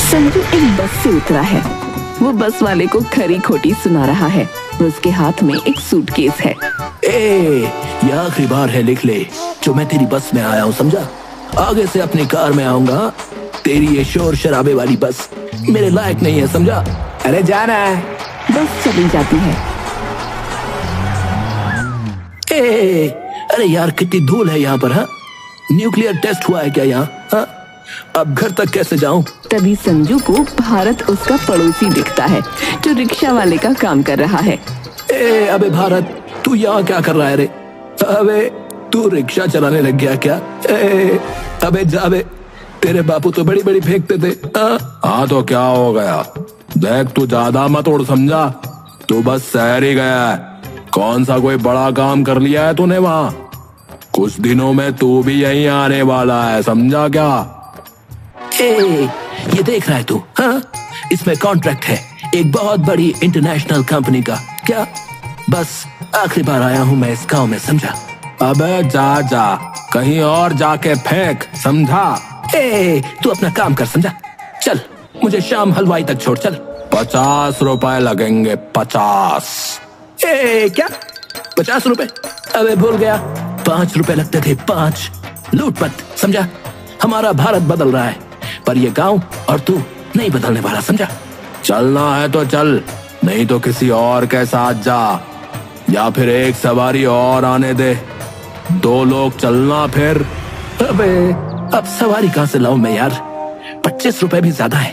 संजू एक बस से उतरा है। वो बस वाले को खरी खोटी सुना रहा है। उसके हाथ में एक सूटकेस है। ये आखिरी बार है, लिख ले जो मैं तेरी बस में आया हूँ, समझा? आगे से अपनी कार में आऊंगा। तेरी ये शोर शराबे वाली बस मेरे लायक नहीं है, समझा? अरे जाना है। बस चली जाती है। अरे यार, कितनी धूल है यहाँ पर। हाँ, न्यूक्लियर टेस्ट हुआ है क्या यहाँ? हाँ, अब घर तक कैसे जाऊं? तभी संजू को भारत उसका पड़ोसी दिखता है जो रिक्शा वाले का काम कर रहा है। अबे भारत, तू यहाँ क्या कर रहा है रे? अबे तू रिक्शा चलाने लग गया क्या? अबे जाबे, तेरे बापू तो बड़ी बड़ी फेंकते थे। हाँ तो क्या हो गया? देख, तू ज्यादा मत उड़, समझा? तू बस शहर ही गया है। कौन सा कोई बड़ा काम कर लिया है तूने वहाँ? कुछ दिनों में तू भी यहीं आने वाला है, समझा क्या? ये देख रहा है तू? हाँ, इसमें कॉन्ट्रैक्ट है एक बहुत बड़ी इंटरनेशनल कंपनी का। क्या? बस आखिरी बार आया हूँ मैं इस गांव में, समझा? अबे जा जा, कहीं और जाके फेंक, समझा? तू अपना काम कर, समझा? चल, मुझे शाम हलवाई तक छोड़ चल। 50 रुपए लगेंगे, 50। क्या 50 रुपए? अबे भूल गया, 5 रुपए लगते थे, 5। लूट मत, समझा? हमारा भारत बदल रहा है, पर ये गांव और तू नहीं बदलने वाला, समझा? चलना है तो चल, नहीं तो किसी और के साथ जा, या फिर एक सवारी और आने दे। 2 लोग चलना फिर। अबे अब सवारी कहाँ से लाऊं मैं यार? 25 रुपए भी ज्यादा है,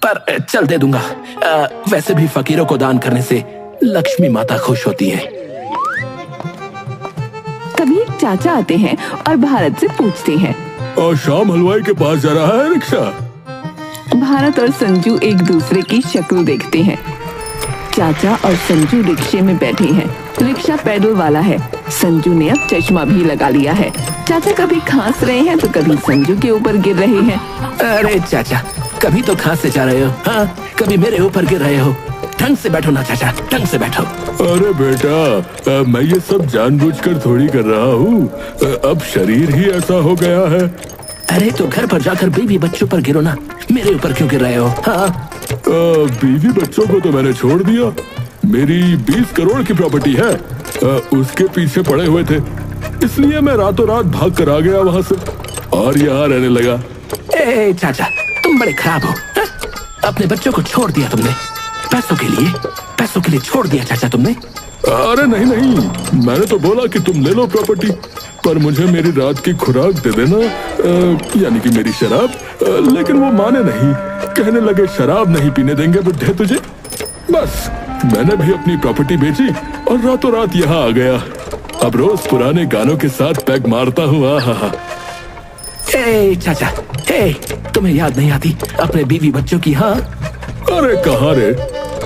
पर चल दे दूंगा। वैसे भी फकीरों को दान करने से लक्ष्मी माता खुश होती है। तभी एक चाचा आते हैं और भारत से पूछते हैं, और शाम हलवाई के पास जा रहा है रिक्शा? भारत और संजू एक दूसरे की शक्ल देखते हैं। चाचा और संजू रिक्शे में बैठे हैं। रिक्शा पैडल वाला है। संजू ने अब चश्मा भी लगा लिया है। चाचा कभी खांस रहे हैं तो कभी संजू के ऊपर गिर रहे हैं। अरे चाचा, कभी तो खांसे जा रहे हो, हाँ, कभी मेरे ऊपर गिर रहे हो। ढंग से बैठो ना चाचा, ढंग से बैठो। अरे बेटा, मैं ये सब जानबूझकर थोड़ी कर रहा हूँ। अब शरीर ही ऐसा हो गया है। अरे तो घर पर जाकर बीवी बच्चों पर गिरो ना, मेरे ऊपर क्यों गिर रहे हो? हाँ, बीवी बच्चों को तो मैंने छोड़ दिया। मेरी 20 करोड़ की प्रॉपर्टी है, उसके पीछे पड़े हुए थे, इसलिए मैं रातों रात भाग कर आ गया वहाँ से और यहाँ रहने लगा। चाचा, तुम बड़े खराब हो। अपने बच्चों को छोड़ दिया तुमने, पैसों के लिए छोड़ दिया चाचा तुमने। अरे नहीं नहीं, मैंने तो बोला कि तुम ले लो प्रॉपर्टी, पर मुझे मेरी रात की खुराक दे देना, यानी कि मेरी शराब। लेकिन वो माने नहीं, कहने लगे शराब नहीं पीने देंगे बुड्ढे तुझे। बस मैंने भी अपनी प्रॉपर्टी बेची और रातों रात यहाँ आ गया। अब रोज पुराने गानों के साथ पैग मारता हूँ। चाचा, तुम्हें याद नहीं आती अपने बीवी बच्चों की? हाँ, अरे कहाँ रे,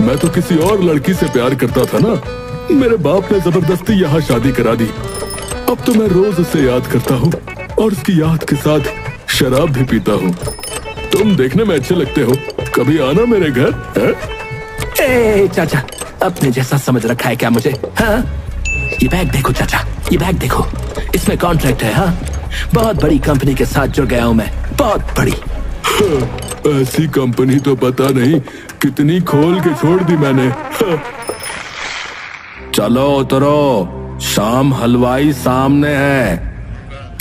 मैं तो किसी और लड़की से प्यार करता था ना। मेरे बाप ने जबरदस्ती यहाँ शादी करा दी। अब तो मैं रोज उसे याद करता हूँ और उसकी याद के साथ शराब भी पीता हूँ। तुम देखने में अच्छे लगते हो, कभी आना मेरे घर है? चाचा, अपने जैसा समझ रखा है क्या मुझे? हाँ? ये बैग देखो चाचा, ये बैग देखो, इसमें कॉन्ट्रैक्ट है। हाँ, बहुत बड़ी कंपनी के साथ जुड़ गया हूँ मैं, बहुत बड़ी। ऐसी कंपनी तो पता नहीं कितनी खोल के छोड़ दी मैंने। चलो उतरो, शाम हलवाई सामने है।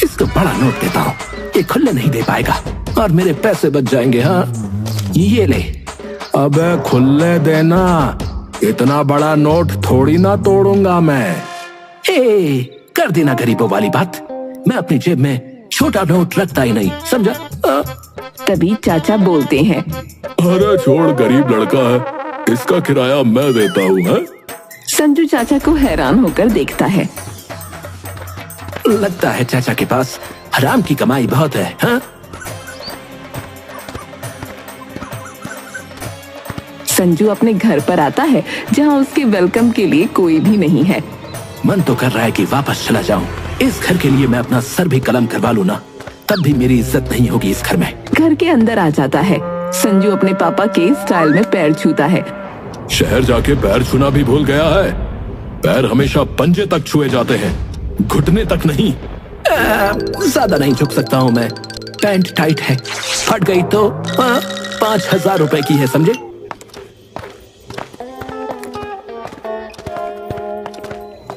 इसको बड़ा नोट देता हूँ, ये खुले नहीं दे पाएगा और मेरे पैसे बच जाएंगे। हाँ, ये ले। अबे खुले देना, इतना बड़ा नोट थोड़ी ना तोड़ूंगा मैं। कर देना गरीबों वाली बात, मैं अपनी जेब में छोटा नोट रखता ही नहीं, समझा? तभी चाचा बोलते हैं, अरे छोड़, गरीब लड़का है, इसका किराया मैं देता हूँ। संजू चाचा को हैरान होकर देखता है। लगता है चाचा के पास हराम की कमाई बहुत है। हाँ? संजू अपने घर पर आता है जहाँ उसके वेलकम के लिए कोई भी नहीं है। मन तो कर रहा है कि वापस चला जाऊं। इस घर के लिए मैं अपना सर भी कलम करवा लूं ना, तब भी मेरी इज्जत नहीं होगी इस घर में। घर के अंदर आ जाता है। संजू अपने पापा के स्टाइल में पैर छूता है। शहर जाके पैर छूना भी भूल गया है। पैर हमेशा पंजे तक छुए जाते हैं, घुटने तक नहीं। ज्यादा नहीं झुक सकता हूँ मैं, पैंट टाइट है, फट गई तो 5,000 रुपए की है, समझे?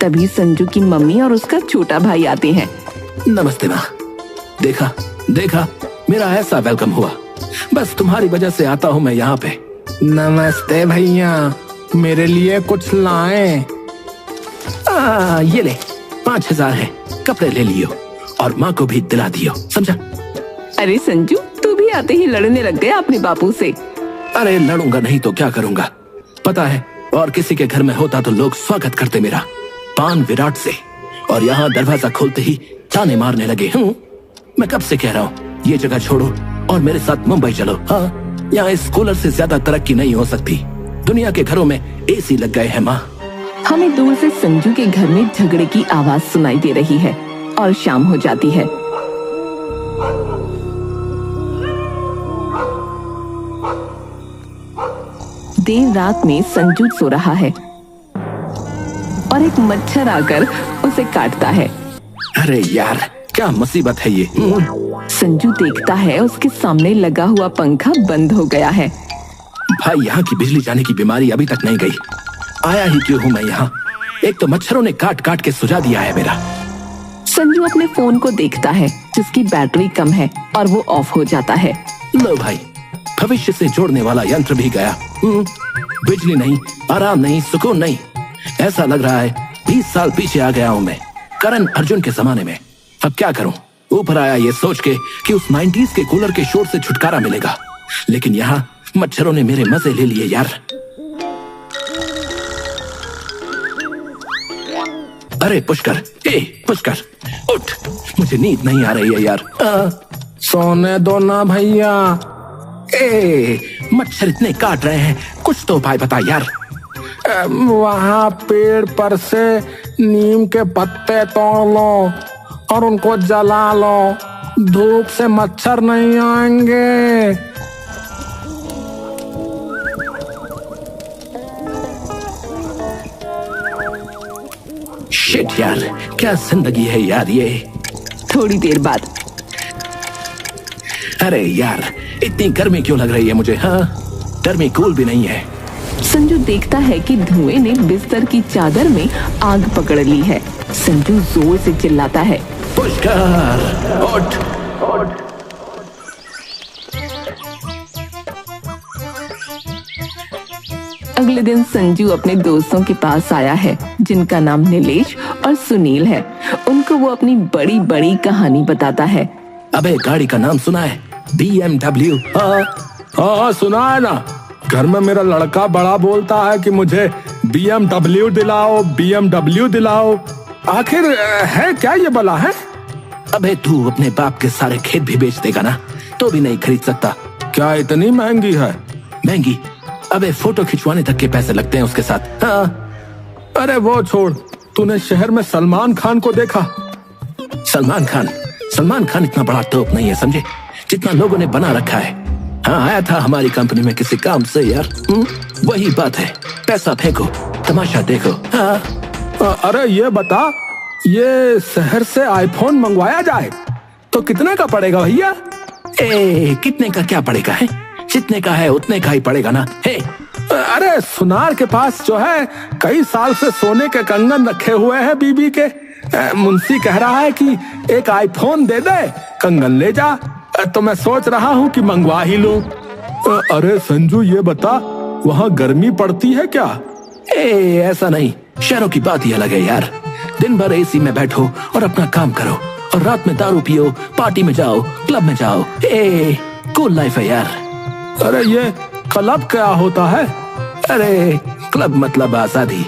तभी संजू की मम्मी और उसका छोटा भाई आते हैं। नमस्ते माँ। देखा देखा, मेरा ऐसा वेलकम हुआ। बस तुम्हारी वजह से आता हूँ मैं यहाँ पे। नमस्ते भैया, मेरे लिए कुछ लाएं? ये ले, 5,000 है, कपड़े ले लियो और माँ को भी दिला दियो, समझा? अरे संजू, तू भी आते ही लड़ने लग गया अपने बापू से। अरे लड़ूंगा नहीं तो क्या करूंगा? पता है, और किसी के घर में होता तो लोग स्वागत करते मेरा पान विराट से, और यहाँ दरवाजा खोलते ही ताने मारने लगे। मैं कब से कह रहा हूँ ये जगह छोड़ो और मेरे साथ मुंबई चलो। हाँ, यहाँ इस कूलर से ज्यादा तरक्की नहीं हो सकती। दुनिया के घरों में एसी लग गए हैं माँ। हमें दूर से संजू के घर में झगड़े की आवाज सुनाई दे रही है और शाम हो जाती है। देर रात में संजू सो रहा है और एक मच्छर आकर उसे काटता है। अरे यार, क्या मुसीबत है ये। संजू देखता है उसके सामने लगा हुआ पंखा बंद हो गया है। भाई, यहाँ की बिजली जाने की बीमारी अभी तक नहीं गई। आया ही क्यों हूँ मैं यहाँ? एक तो मच्छरों ने काट काट के सुझा दिया है मेरा। संजू अपने फोन को देखता है जिसकी बैटरी कम है और वो ऑफ हो जाता है। लो भाई, भविष्य से जोड़ने वाला यंत्र भी गया। बिजली नहीं, आराम नहीं, सुकून नहीं। ऐसा लग रहा है 20 साल पीछे आ गया हूँ मैं, करण अर्जुन के जमाने में। अब क्या करूं? ऊपर आया ये सोच के कि उस 90s के कूलर के शोर से छुटकारा मिलेगा, लेकिन यहाँ मच्छरों ने मेरे मजे ले लिए यार। अरे पुष्कर, पुष्कर उठ, मुझे नींद नहीं आ रही है यार। सोने दो ना भैया। मच्छर इतने काट रहे हैं, कुछ तो उपाय बता यार। वहाँ पेड़ पर से नीम के पत्ते तोड़ लो और उनको जला लो, धूप से मच्छर नहीं आएंगे। शिट यार, क्या जिंदगी है यार ये। थोड़ी देर बाद, अरे यार, इतनी गर्मी क्यों लग रही है मुझे? हाँ, गर्मी कूल भी नहीं है। संजू देखता है कि धुएं ने बिस्तर की चादर में आग पकड़ ली है। संजू जोर से चिल्लाता है, पुष्कर उठ। अगले दिन संजू अपने दोस्तों के पास आया है जिनका नाम नीलेश और सुनील है। उनको वो अपनी बड़ी बड़ी कहानी बताता है। अबे, गाड़ी का नाम सुना है? BMW। हाँ, सुना है ना। घर में मेरा लड़का बड़ा बोलता है कि मुझे BMW दिलाओ, BMW दिलाओ। आखिर है क्या ये भला है? अबे, तू अपने बाप के सारे खेत भी बेच देगा ना तो भी नहीं खरीद सकता। क्या इतनी महंगी है? महंगी? अबे, फोटो खिंचवाने तक के पैसे लगते हैं उसके साथ। हाँ। अरे वो छोड़, तूने शहर में सलमान खान को देखा? सलमान खान इतना बड़ा तोप नहीं है, समझे, जितना लोगों ने बना रखा है। हाँ, आया था हमारी कंपनी में किसी काम से यार। वही बात है, पैसा फेंको, तमाशा देखो। हाँ। अरे ये बता, ये शहर से आईफोन मंगवाया जाए तो कितने का पड़ेगा भैया? कितने का क्या पड़ेगा है? जितने का है उतने का ही पड़ेगा ना। अरे सुनार के पास जो है कई साल से सोने के कंगन रखे हुए हैं बीबी के। मुंशी कह रहा है कि एक आईफोन दे दे, कंगन ले जा। तो मैं सोच रहा हूँ कि मंगवा ही लूं। अरे संजू, ये बता, वहाँ गर्मी पड़ती है क्या? ऐसा नहीं, शहरों की बात ही अलग है यार। दिन भर एसी में बैठो और अपना काम करो, और रात में दारू पियो, पार्टी में जाओ, क्लब में जाओ। कूल लाइफ है यार। अरे ये क्लब क्या होता है? अरे क्लब मतलब आजादी।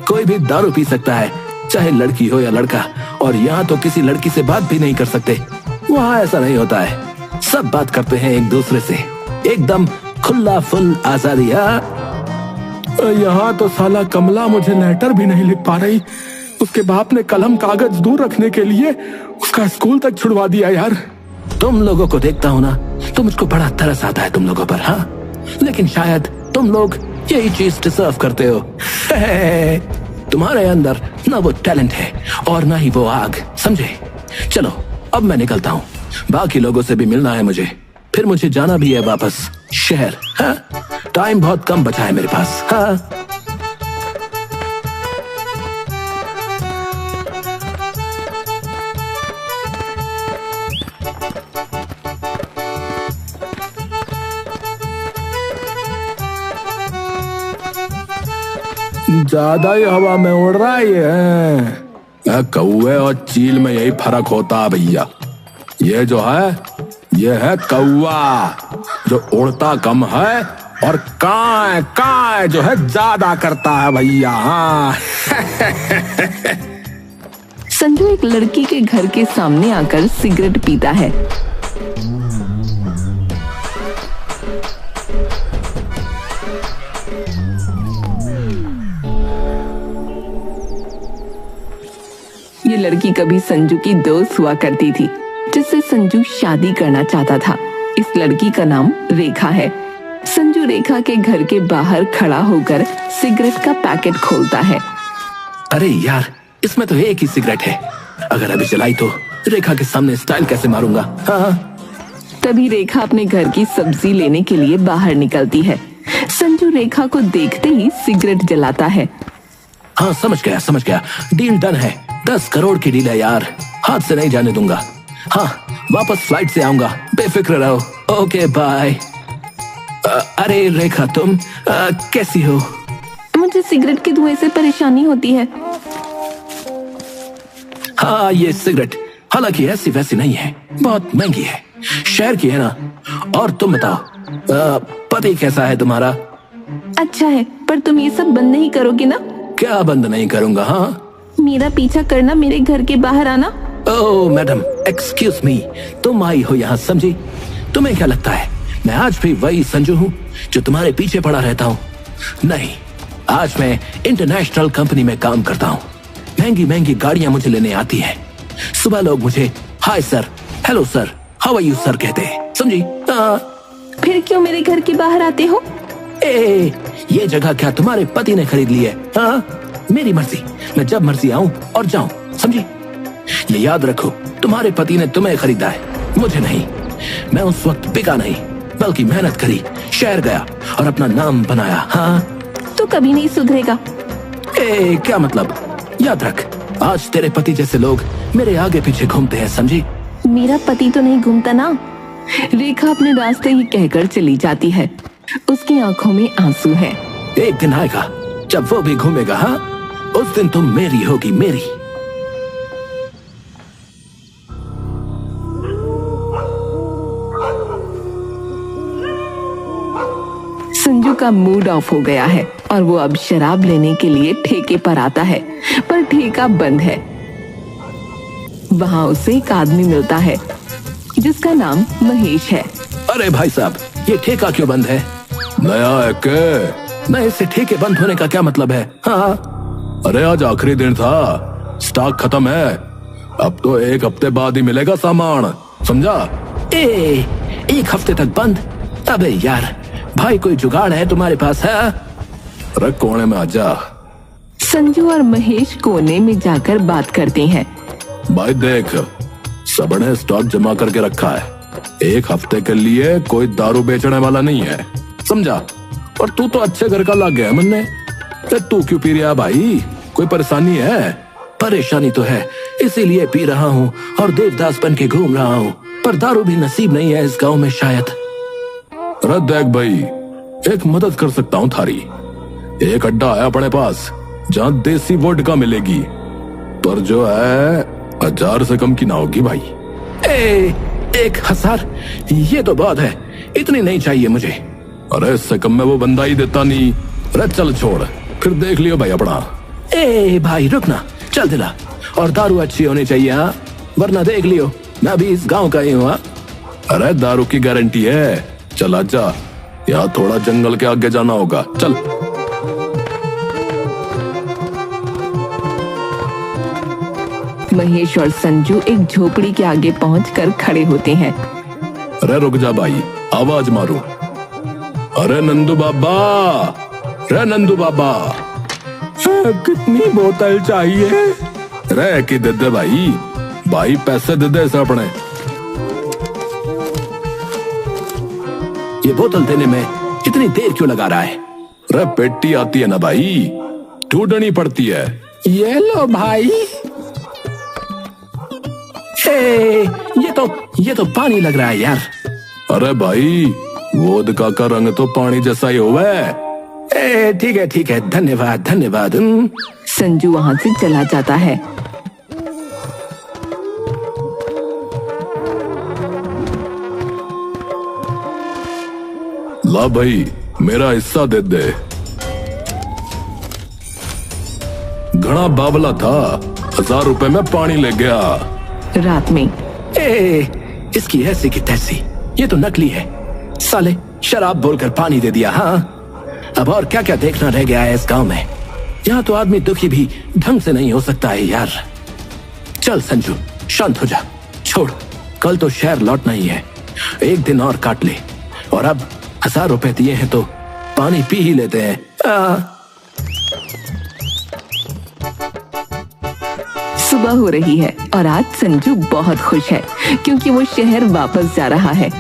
कोई भी दारू पी सकता है, चाहे लड़की हो या लड़का। और यहाँ तो किसी लड़की से बात भी नहीं कर सकते। वहाँ ऐसा नहीं होता है, सब बात करते हैं एक दूसरे से, एकदम खुला फुल आजादी। यहाँ तो साला कमला मुझे लेटर भी नहीं लिख पा रही। उसके बाप ने कलम कागज दूर रखने के लिए उसका स्कूल तक छुड़वा दिया यार। तुम लोगों को देखता हूँ ना, तो मुझको बड़ा तरस आता है तुम लोगों पर। हाँ, लेकिन शायद तुम लोग यही चीज डिजर्व करते हो। तुम्हारे अंदर ना वो टैलेंट है और ना ही वो आग, समझे? चलो अब मैं निकलता हूँ, बाकी लोगों से भी मिलना है मुझे, फिर मुझे जाना भी है वापस शहर। हाँ? टाइम बहुत कम बचा है मेरे पास। हाँ? ज्यादा ही हवा में उड़ रहा है ये। कौवे और चील में यही फर्क होता है भैया। ये जो है ये है कौवा जो उड़ता कम है और काए जो है ज्यादा करता है भैया। हाँ। संजू एक लड़की के घर के सामने आकर सिगरेट पीता है। ये लड़की कभी संजू की दोस्त हुआ करती थी जिससे संजू शादी करना चाहता था। इस लड़की का नाम रेखा है। संजू रेखा के घर के बाहर खड़ा होकर सिगरेट का पैकेट खोलता है। अरे यार, इसमें तो एक ही सिगरेट है। अगर अभी जलाई तो रेखा के सामने स्टाइल कैसे मारूंगा। हाँ। तभी रेखा अपने घर की सब्जी लेने के लिए बाहर निकलती है। संजू रेखा को देखते ही सिगरेट जलाता है। हाँ, समझ गया। डील डन है। 10 करोड़ की डील है यार, हाथ से नहीं जाने दूंगा। हाँ, वापस फ्लाइट से आऊंगा, बेफिक्र रहो। Okay bye. अरे रेखा, तुम कैसी हो? मुझे सिगरेट के धुएं से परेशानी होती है। हाँ, ये सिगरेट हालांकि ऐसी वैसी नहीं है, बहुत महंगी है, शहर की है ना। और तुम बताओ, पति कैसा है तुम्हारा? अच्छा है, पर तुम ये सब बंद नहीं करोगे ना? क्या बंद नहीं करूंगा? हाँ, मेरा पीछा करना, मेरे घर के बाहर आना। ओह मैडम, एक्सक्यूज मी, तुम आई हो यहाँ, समझी? तुम्हें क्या लगता है मैं आज भी वही संजू हूँ जो तुम्हारे पीछे पड़ा रहता हूँ? नहीं, आज मैं इंटरनेशनल कंपनी में काम करता हूँ। महंगी महंगी गाड़ियां मुझे लेने आती हैं। सुबह लोग मुझे hi sir, hello sir, how are you sir कहते हैं, समझी? फिर क्यों मेरे घर के बाहर आते हो? ये जगह क्या तुम्हारे पति ने खरीद ली है? हाँ, मेरी मर्जी, मैं जब मर्जी आऊं और जाऊं, समझी? ये याद रखो, तुम्हारे पति ने तुम्हें खरीदा है, मुझे नहीं। मैं उस वक्त बिका नहीं, बल्कि मेहनत करी, शहर गया और अपना नाम बनाया। हाँ, तो कभी नहीं सुधरेगा। क्या मतलब? याद रख, आज तेरे पति जैसे लोग मेरे आगे पीछे घूमते हैं, समझी? मेरा पति तो नहीं घूमता ना। रेखा अपने रास्ते ही कहकर चली जाती है। उसकी आंखों में आंसू है। एक दिन आएगा जब वो भी घूमेगा। हाँ, उस दिन तुम मेरी होगी, मेरी। संजू का मूड ऑफ हो गया है और वो अब शराब लेने के लिए ठेके पर आता है, पर ठेका बंद है। वहाँ उसे एक आदमी मिलता है जिसका नाम महेश है। अरे भाई साहब, ये ठेका क्यों बंद है? नया है के? नहीं, इससे ठेके बंद होने का क्या मतलब है? हाँ, अरे आज आखिरी दिन था, स्टॉक खत्म है, अब तो 1 हफ्ते बाद ही मिलेगा सामान, समझा? एक हफ्ते तक बंद? अबे यार, भाई कोई जुगाड़ है तुम्हारे पास? है? अरे कोने में आजा। संजू और महेश कोने में जाकर बात करते हैं। भाई देख, सबने स्टॉक जमा करके रखा है, 1 हफ्ते के लिए कोई दारू बेचने वाला नहीं है, समझा? और तू तो अच्छे घर का लग गया मन्ने, तू क्यों पी रहा भाई? कोई परेशानी है? परेशानी तो है, इसीलिए पी रहा हूँ और देवदास बन के घूम रहा हूँ, पर दारू भी नसीब नहीं है इस गांव में शायद। अरे देख भाई, एक मदद कर सकता हूँ थारी। एक अड्डा है अपने पास जहाँ देसी वोडका मिलेगी, पर जो है 1000 से कम की ना होगी भाई। 1000? ये तो बहुत है, इतनी नहीं चाहिए मुझे। अरे इससे कम में वो बंदा ही देता नहीं। अरे चल छोड़, फिर देख लियो भाई अपना। भाई रुकना, चल दिला, और दारू अच्छी होनी चाहिए, हाँ? वरना देख लियो, मैं भी इस गांव का ही हूँ। अरे दारू की गारंटी है, चल आजा, यहाँ थोड़ा जंगल के आगे जाना होगा, चल। महेश और संजू एक झोपड़ी के आगे पहुंचकर खड़े होते हैं। अरे रुक जा भाई, आवाज मारू। अरे नंदू बाबा, रे नंदू बाबा, कितनी बोतल चाहिए? रे की दे दे भाई, भाई पैसे दे दे इसे अपने। ये बोतल देने में इतनी देर क्यों लगा रहा है? अरे पेटी आती है ना भाई, ढूंढनी पड़ती है। ये लो भाई। ये तो पानी लग रहा है यार। अरे भाई, वोदका का रंग तो पानी जैसा ही हुआ है। ठीक है, धन्यवाद धन्यवाद। संजू वहां से चला जाता है। ला भाई, मेरा हिस्सा दे दे। घना बावला था, 1000 रुपए में पानी ले गया। रात में इसकी ऐसी की तैसी, ये तो नकली है। साले शराब बोलकर पानी दे दिया। हाँ, अब और क्या क्या देखना रह गया है इस गांव में। यहाँ तो आदमी दुखी भी ढंग से नहीं हो सकता है यार। चल संजू, शांत हो जा, छोड़, कल तो शहर लौटना ही है। एक दिन और काट ले, और अब 1000 रुपए दिए हैं तो पानी पी ही लेते हैं। सुबह हो रही है और आज संजू बहुत खुश है क्योंकि वो शहर वापस जा रहा है।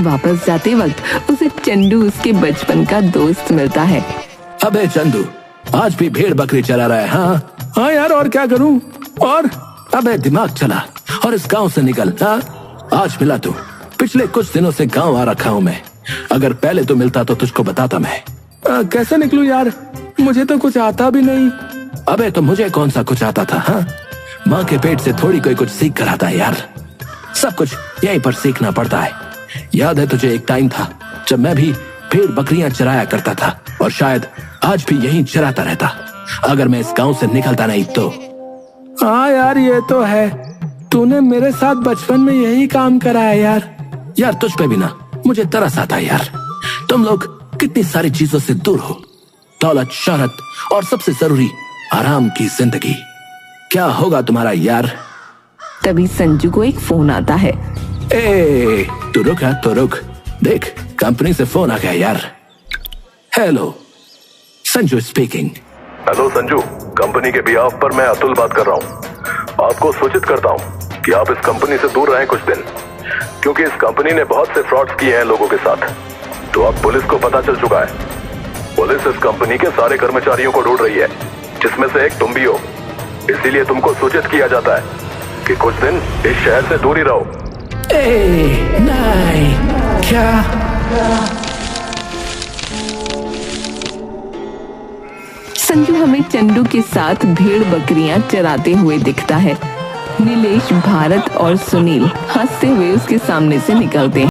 वापस जाते वक्त उसे चंदू उसके बचपन का दोस्त मिलता है। अबे चंदू, आज भी भेड़ बकरी चला रहा है? हाँ यार, और क्या करूं? और अबे दिमाग चला और इस गांव से निकल। हाँ, आज मिला तू, पिछले कुछ दिनों से गांव आ रखा हूं मैं। अगर पहले तो मिलता तो तुझको बताता मैं। कैसे निकलूं यार, मुझे तो कुछ आता भी नहीं। अबे तो मुझे कौन सा कुछ आता था? हाँ, माँ के पेट से थोड़ी कोई कुछ सीख कर आता है यार। सब कुछ यहीं पर सीखना पड़ता है। याद है तुझे एक टाइम था जब मैं भी भेड़ बकरियां चराया करता था, और शायद आज भी यहीं चराता रहता अगर मैं इस गांव से निकलता नहीं तो। हाँ यार, ये तो है, तूने मेरे साथ बचपन में यही काम करा है यार। यार तुझ पे भी ना मुझे तरस आता है यार। तुम लोग कितनी सारी चीजों से दूर हो, दौलत, शोहरत और सबसे जरूरी आराम की जिंदगी। क्या होगा तुम्हारा यार? तभी संजू को एक फोन आता है। तू रुक, देख, कंपनी से फोन आ गया यार। Hello, Sanju speaking. Hello Sanju, company के बिहाफ पर मैं अतुल बात कर रहा हूँ। आपको सूचित करता हूँ कि आप इस कंपनी से दूर रहें कुछ दिन, क्योंकि इस कंपनी ने बहुत से फ्रॉड्स किए हैं लोगों के साथ। तो अब पुलिस को पता चल चुका है। पुलिस इस कंपनी के सारे कर्मचारियों को ढूंढ रही है, जिसमें से एक तुम भी हो। इसीलिए तुमको सूचित किया जाता है कि कुछ दिन इस शहर से दूर ही रहो। नहीं, क्या? संजू हमें चंदू के साथ भेड़ बकरियां चराते हुए दिखता है। नीलेश, भारत और सुनील हंसते हुए उसके सामने से निकलते हैं।